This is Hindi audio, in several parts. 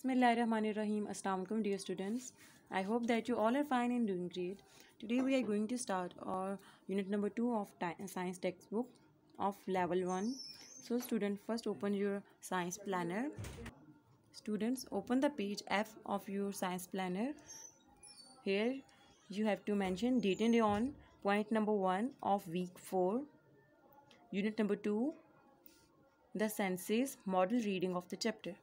Bismillahirrahmanirrahim. Assalamu alaikum dear students. I hope that you all are fine and doing great. Today we are going to start our unit number 2 of science textbook of level 1. So student, first open your science planner. Students, open the page F of your science planner. Here you have to mention detailed on point number 1 of week 4. Unit number 2, the senses, model reading of the chapter.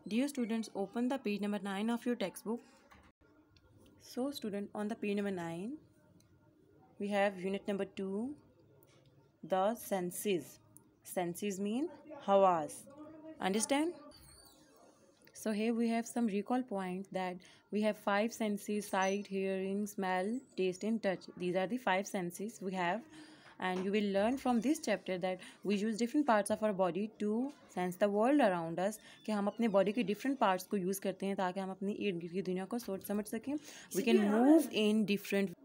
Dear students, open the page number 9 of your textbook. So student, on the page number 9, we have unit number 2, the senses. Senses mean hawas. Understand? So here we have some recall points that we have 5 senses: sight, hearing, smell, taste and touch. These are the 5 senses we have. And you will learn from this chapter that we use different parts of our body to sense the world around us. कि हम अपने body के different parts को use करते हैं ताकि हम अपनी इर्द गिर्द की दुनिया को सोच समझ सकें. We can move in different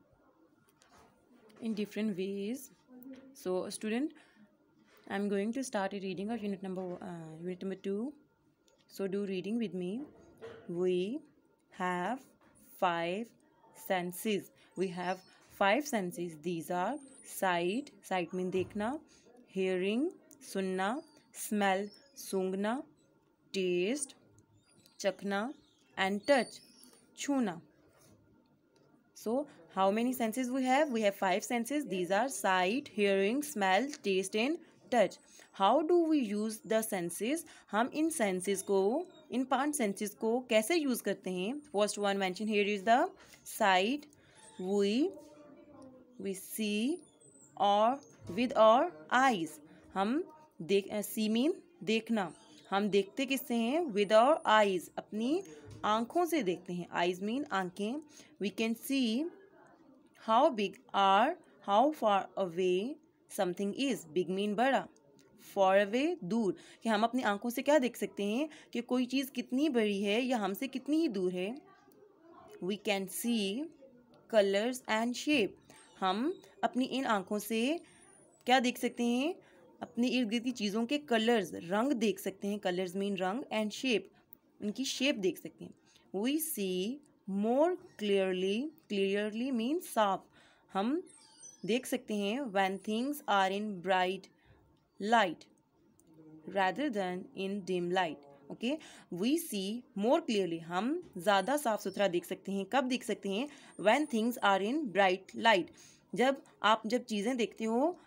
ways. So student, I'm going to start a reading of unit number 2. So do reading with me. We have 5 senses. We have 5 senses. These are sight, sight mean देखना, hearing, सुनना, smell, सूंघना, taste, चखना, and touch, छूना. So how many senses we have? We have 5 senses. These are sight, hearing, smell, taste and touch. How do we use the senses? हम इन senses को, इन 5 senses को कैसे use करते हैं? First one mentioned here is the sight. We see or with our eyes. हम see mean देखना. हम देखते किससे हैं? With our eyes. अपनी आँखों से देखते हैं. Eyes mean आँखें. We can see how big or how far away something is. Big mean बड़ा. Far away दूर. कि हम अपनी आँखों से क्या देख सकते हैं कि कोई चीज़ कितनी बड़ी है या हमसे कितनी ही दूर है. We can see colors and shape. हम अपनी इन आँखों से क्या देख सकते हैं? अपनी इर्द गिर्द की चीज़ों के कलर्स, रंग देख सकते हैं. कलर्स मीन रंग एंड शेप, उनकी शेप देख सकते हैं. We see more clearly, clearly mean साफ. हम देख सकते हैं when things are in bright light rather than in dim light. Okay, we see more clearly. हम ज़्यादा साफ सुथरा देख सकते हैं. कब देख सकते हैं? When things are in bright light. जब चीज़ें देखते हो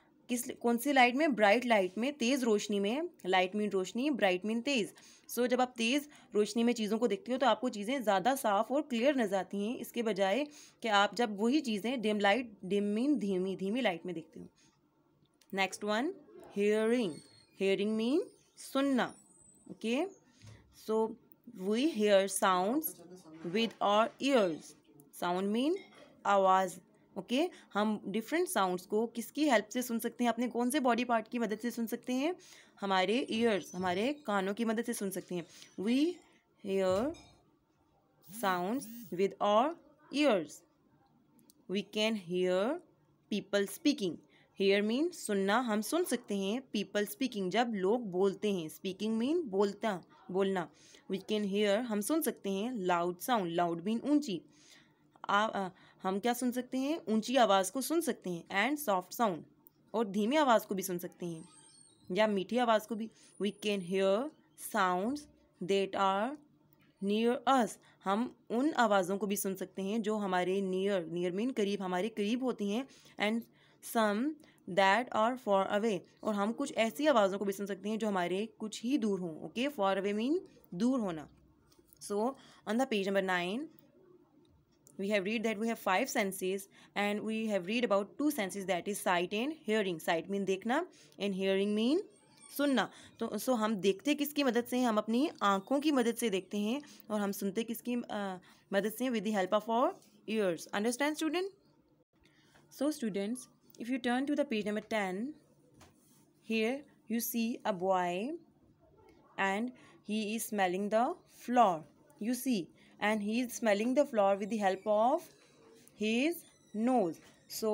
कौन सी लाइट में? ब्राइट लाइट में, तेज़ रोशनी में. लाइट मीन रोशनी, ब्राइट मीन तेज़. सो जब आप तेज़ रोशनी में चीज़ों को देखते हो तो आपको चीज़ें ज़्यादा साफ और क्लियर नजर आती हैं, इसके बजाय कि आप जब वही चीज़ें डिम लाइट, डिम मीन धीमी, धीमी लाइट में देखते हो. Next one, hearing. Hearing mean सुनना. Okay, so we hear sounds with our ears. Sound mean आवाज़. ओके, हम डिफरेंट साउंड्स को किसकी हेल्प से सुन सकते हैं? अपने कौन से बॉडी पार्ट की मदद से सुन सकते हैं? हमारे ईयर्स, हमारे कानों की मदद से सुन सकते हैं. We hear sounds with our ears. We can hear people speaking. Hear mean सुनना. हम सुन सकते हैं पीपल स्पीकिंग, जब लोग बोलते हैं. स्पीकिंग मीन बोलना. वी कैन हेयर, हम सुन सकते हैं लाउड साउंड. लाउड मीन ऊंची. हम क्या सुन सकते हैं? ऊंची आवाज़ को सुन सकते हैं. एंड सॉफ्ट साउंड, और धीमी आवाज़ को भी सुन सकते हैं या मीठी आवाज़ को भी. We can hear sounds that are near us. हम उन आवाज़ों को भी सुन सकते हैं जो हमारे नियर, नियर मीन करीब, हमारे करीब होती हैं. And some that are far away, और हम कुछ ऐसी आवाज़ों को भी सुन सकते हैं जो हमारे कुछ ही दूर हों. ओके, फॉर अवे मीन दूर होना. So on the page number 9 we have read that we have 5 senses and we have read about 2 senses, that is sight and hearing. Sight mean देखना and hearing mean सुनना. तो सो हम देखते किसकी मदद से हैं? हम अपनी आँखों की मदद से देखते हैं. और हम सुनते किसकी मदद से? With the help of our ears. Understand student? So students, if you turn to the page number 10, here you see a boy and he is smelling the floor. You see, and he is smelling the floor with the help of his nose. So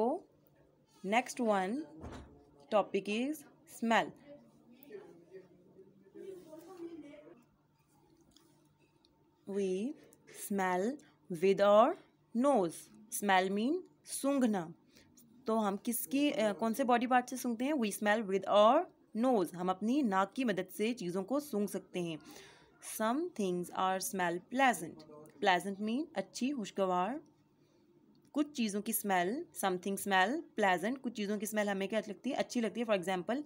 next one topic is smell. we smell with our nose. Smell mean सूंघना. तो हम किसकी कौन से बॉडी पार्ट से सूंघते हैं? We smell with our nose. हम अपनी नाक की मदद से चीज़ों को सूंघ सकते हैं. Some things are smell pleasant. Pleasant mean अच्छी, खुशगवार. कुछ चीज़ों की स्मेल, समथिंग स्मेल प्लेजेंट, कुछ चीज़ों की स्मेल हमें क्या लगती है? अच्छी लगती है. फॉर एग्जांपल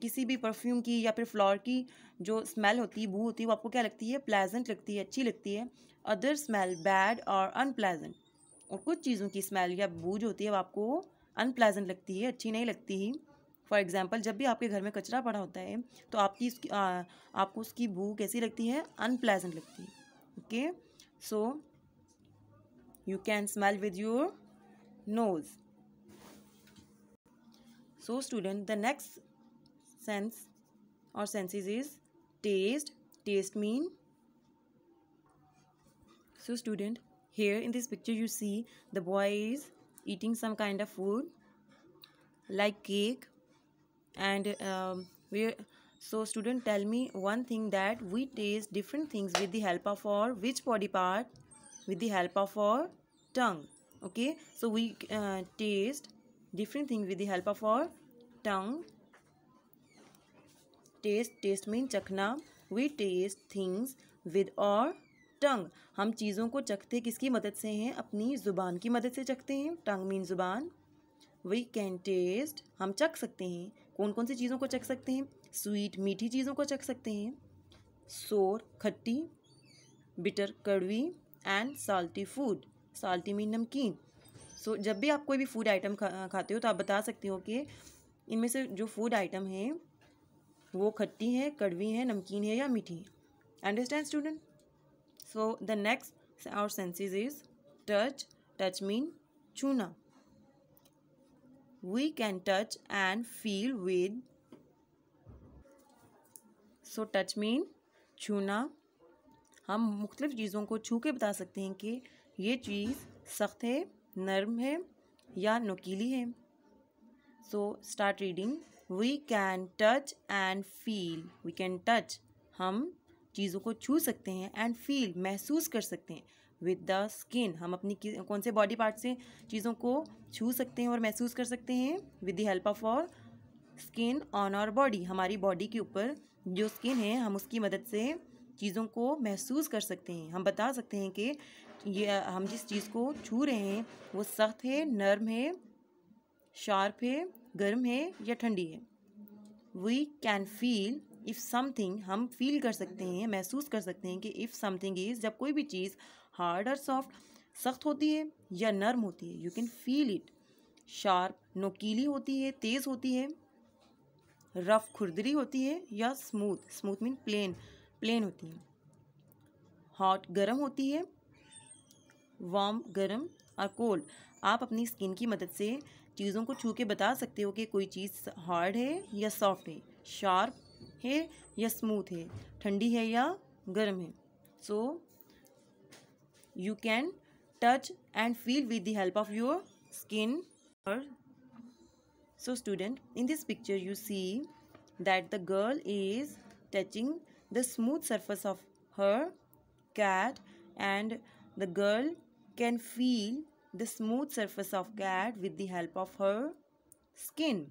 किसी भी परफ्यूम की या फिर फ्लावर की जो स्मेल होती है, बू होती है, वो आपको क्या लगती है? प्लेजेंट लगती है, अच्छी लगती है. अदर स्मेल बैड और अनप्लेजेंट. और कुछ चीज़ों की स्मेल या बू जो होती है वो आपको अनप्लेजेंट लगती है, अच्छी नहीं लगती ही. फॉर एग्जांपल जब भी आपके घर में कचरा पड़ा होता है तो आपको उसकी बू कैसी लगती है? अनप्लेजेंट लगती है. Okay, so you can smell with your nose. So student, the next sense or senses is taste. Taste mean, so student, here in this picture you see the boy is eating some kind of food like cake and so student, tell me one thing, that we taste different things with the help of our which body part? With the help of our tongue. Okay, so we taste different things with the help of our tongue. Taste mean चखना. We taste things with our tongue. हम चीज़ों को चखते किसकी मदद से हैं? अपनी ज़ुबान की मदद से चखते हैं. tongue mean ज़ुबान. We can taste, हम चख सकते हैं. कौन कौन सी चीज़ों को चख सकते हैं? स्वीट, मीठी चीज़ों को चख सकते हैं. सोर, खट्टी. बिटर, कड़वी. And salty food. Salty mean नमकीन. सो जब भी आप कोई भी फूड आइटम खाते हो तो आप बता सकते हो कि इनमें से जो फूड आइटम हैं वो खट्टी है, कड़वी है, नमकीन है या मीठी है. Understand student? So the next our senses is touch. Touch mean छूना. We can touch and feel with. So touch mean छूना. हम मुख्तलिफ चीज़ों को छू के बता सकते हैं कि ये चीज़ सख्त है, नरम है या नुकीली है. So start reading. We can touch and feel. We can touch, हम चीज़ों को छू सकते हैं. एंड फील, महसूस कर सकते हैं. विद द स्किन, हम अपनी कौन से बॉडी पार्ट से चीज़ों को छू सकते हैं और महसूस कर सकते हैं? With the help of our skin on our body. हमारी बॉडी के ऊपर जो स्किन है हम उसकी मदद से चीज़ों को महसूस कर सकते हैं. हम बता सकते हैं कि ये हम जिस चीज़ को छू रहे हैं वो सख्त है, नरम है, शार्प है, गर्म है या ठंडी है. We can feel if something, हम फील कर सकते हैं, महसूस कर सकते हैं कि इफ़ समथिंग इज़, जब कोई भी चीज़ हार्ड और सॉफ्ट, सख्त होती है या नरम होती है. You can feel it. Sharp, नुकीली होती है, तेज़ होती है. रफ, खुरदरी होती है या स्मूथ. स्मूथ मीन प्लेन होती है. हॉट, गर्म होती है. वार्म, गर्म. और कोल्ड, आप अपनी स्किन की मदद से चीज़ों को छू के बता सकते हो कि कोई चीज़ हार्ड है या सॉफ्ट है, शार्प है या स्मूथ है, ठंडी है या गर्म है. So you can touch and feel with the help of your skin. So student, in this picture you see that the girl is touching the smooth surface of her cat and the girl can feel the smooth surface of cat with the help of her skin.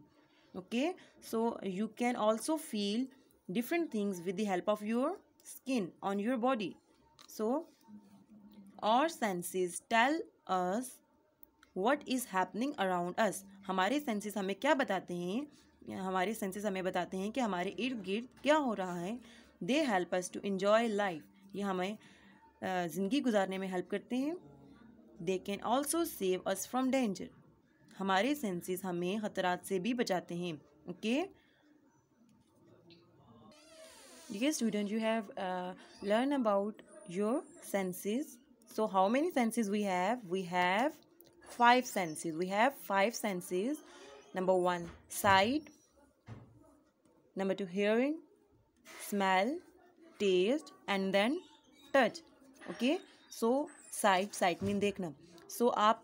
Okay, so you can also feel different things with the help of your skin on your body. So our senses tell us what is happening around us. हमारे सेंसेस हमें क्या बताते हैं? हमारे सेंसेस हमें बताते हैं कि हमारे इर्द गिर्द क्या हो रहा है. They help us to enjoy life. ये हमें ज़िंदगी गुजारने में हेल्प करते हैं. They can also save us from danger. हमारे सेंसेस हमें ख़तरात से भी बचाते हैं. Okay dear student, you have learn about your senses. So how many senses we have? We have 5 senses. We have 5 senses. Number 1, sight. Number 2, hearing, smell, taste, and then touch. Okay. So sight mean देखना. So आप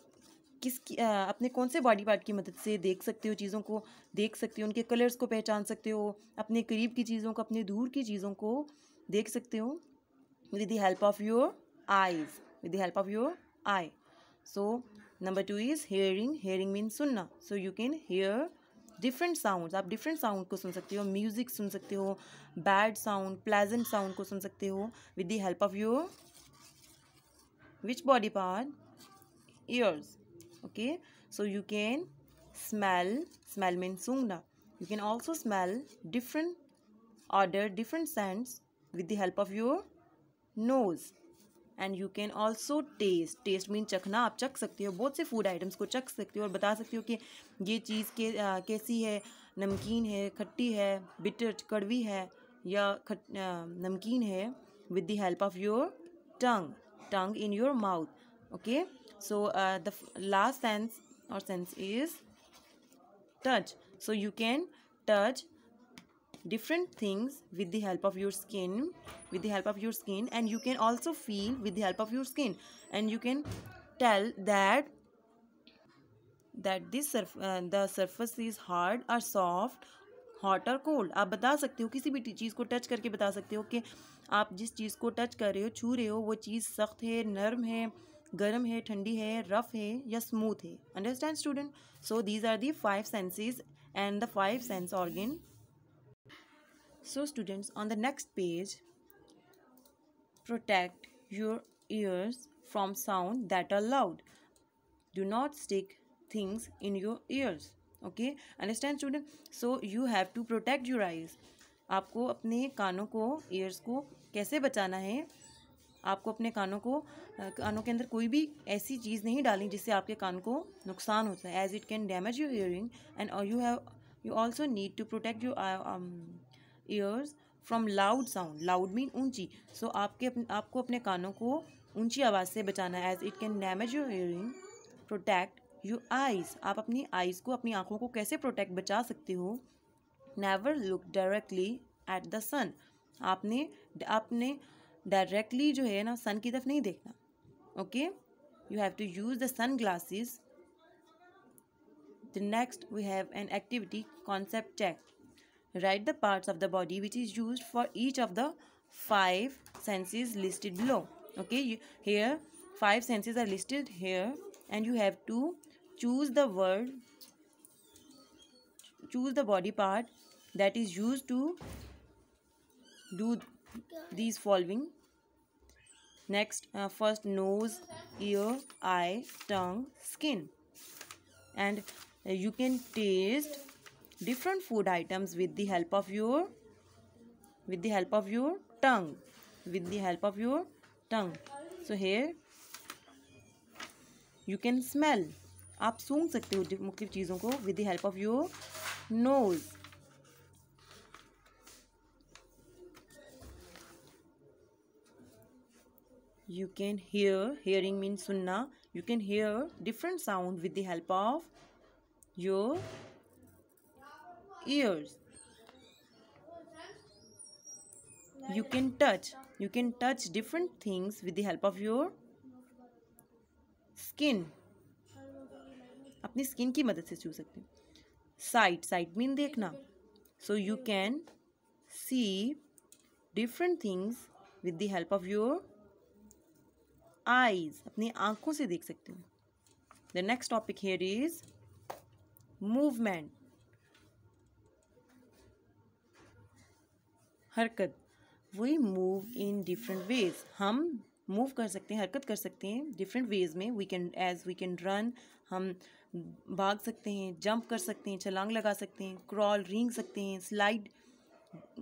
अपने कौन से बॉडी पार्ट की मदद से देख सकते हो, चीज़ों को देख सकते हो, उनके कलर्स को पहचान सकते हो, अपने करीब की चीज़ों को, अपने दूर की चीज़ों को देख सकते हो. with the help of your eyes, with the help of your eye. So number 2 is hearing. Hearing means सुनना. So you can hear different sounds. आप different sound को सुन सकते हो, music सुन सकते हो, bad sound, pleasant sound को सुन सकते हो with the help of your which body part? Ears. Okay, so you can smell. Smell means सूंघना. You can also smell different order, different scents with the help of your nose. And you can also taste. Taste mean चखना. आप चख सकते हो, बहुत से फूड आइटम्स को चख सकते हो और बता सकते हो कि ये चीज़ कैसी है, नमकीन है, खट्टी है, बिटर कड़वी है या नमकीन है with the help of your tongue in your mouth. Okay, so the last sense is touch. So you can touch different things with the help of your skin, and you can also feel with the help of your skin, and you can tell that the surface is hard or soft, hot or cold. आप बता सकते हो, किसी भी चीज़ को टच करके बता सकते हो कि आप जिस चीज़ को टच कर रहे हो, छू रहे हो, वो चीज़ सख्त है, नरम है, गर्म है, ठंडी है, रफ है या स्मूथ है. Understand student? So these are the 5 senses and the 5 sense organ. So students, on the next page, protect your ears from sound that are loud. Do not stick things in your ears. Okay, understand student? So you have to protect your eyes. आपको अपने कानों को, ears को कैसे बचाना है? आपको अपने कानों के अंदर कोई भी ऐसी चीज़ नहीं डालनी जिससे आपके कान को नुकसान होता है, as it can damage your hearing. And you also need to protect your ears from loud sound. Loud mean ऊंची. सो आपको अपने कानों को ऊंची आवाज़ से बचाना है, as it can damage your hearing. Protect your eyes. आप अपनी आइज़ को, अपनी आँखों को कैसे बचा सकते हो? Never look directly at the sun. आपने डायरेक्टली जो है ना सन की तरफ नहीं देखना. Okay, you have to use the sunglasses. The next we have an activity, concept check. Write the parts of the body which is used for each of the 5 senses listed below. Okay, here 5 senses are listed here, and you have to choose the body part that is used to do these following. Next, first nose, ear, eye, tongue, skin. And you can taste different food items with the help of your tongue. So here you can smell. आप सूंघ सकते हो मुख्तलिफ चीज़ों को with the help of your nose. You can hear. Hearing means सुनना. You can hear different sound with the help of your ears. You can touch. You can touch different things with the help of your skin. अपनी स्किन की मदद से छू सकते हो. Sight. Sight mean देखना. So you can see different things with the help of your eyes. अपनी आंखों से देख सकते हो. The next topic here is movement. हरकत. We move in different ways. हम मूव कर सकते हैं, हरकत कर सकते हैं डिफरेंट वेज में. We can run. हम भाग सकते हैं, जंप कर सकते हैं, छलांग लगा सकते हैं, क्रॉल, रेंग सकते हैं, स्लाइड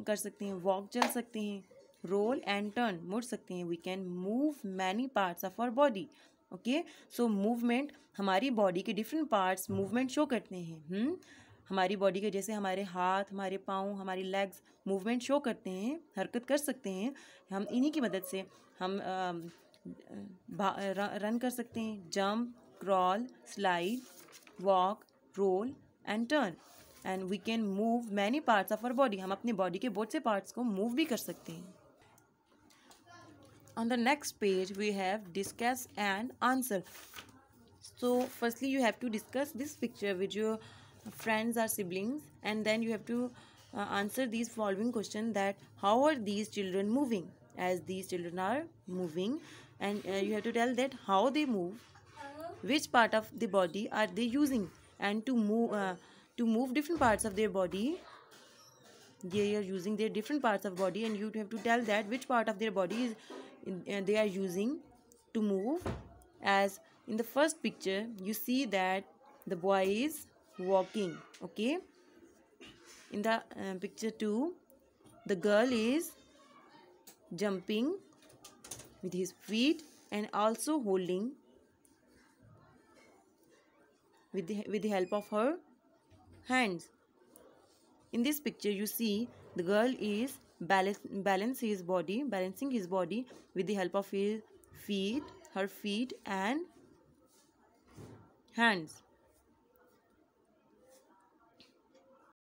कर सकते हैं, वॉक चल सकते हैं, रोल एंड टर्न, मुड़ सकते हैं. We can move many parts of our body. Okay, so movement, हमारी बॉडी के डिफरेंट पार्ट्स मूवमेंट शो करते हैं. हमारी बॉडी के जैसे हमारे हाथ, हमारे पाँव, हमारी लेग्स मूवमेंट शो करते हैं, हरकत कर सकते हैं. हम इन्हीं की मदद से हम रन कर सकते हैं, jump, crawl, slide, walk, roll and turn. And we can move many parts of our body. हम अपनी बॉडी के बहुत से पार्ट्स को मूव भी कर सकते हैं. On the next page we have discuss and answer. So firstly you have to discuss this picture with your friends or siblings, and then you have to answer these following questions, that how are these children moving, as these children are moving, and you have to tell that how they move, which part of the body are they using, and to move different parts of their body, they are using their different parts of body, and you have to tell that which part of their body is they are using to move. As in the first picture you see that the boy is walking, okay. In the picture 2, the girl is jumping with his feet and also holding with the help of her hands. In this picture you see the girl is balancing his body with the help of his feet, her feet and hands.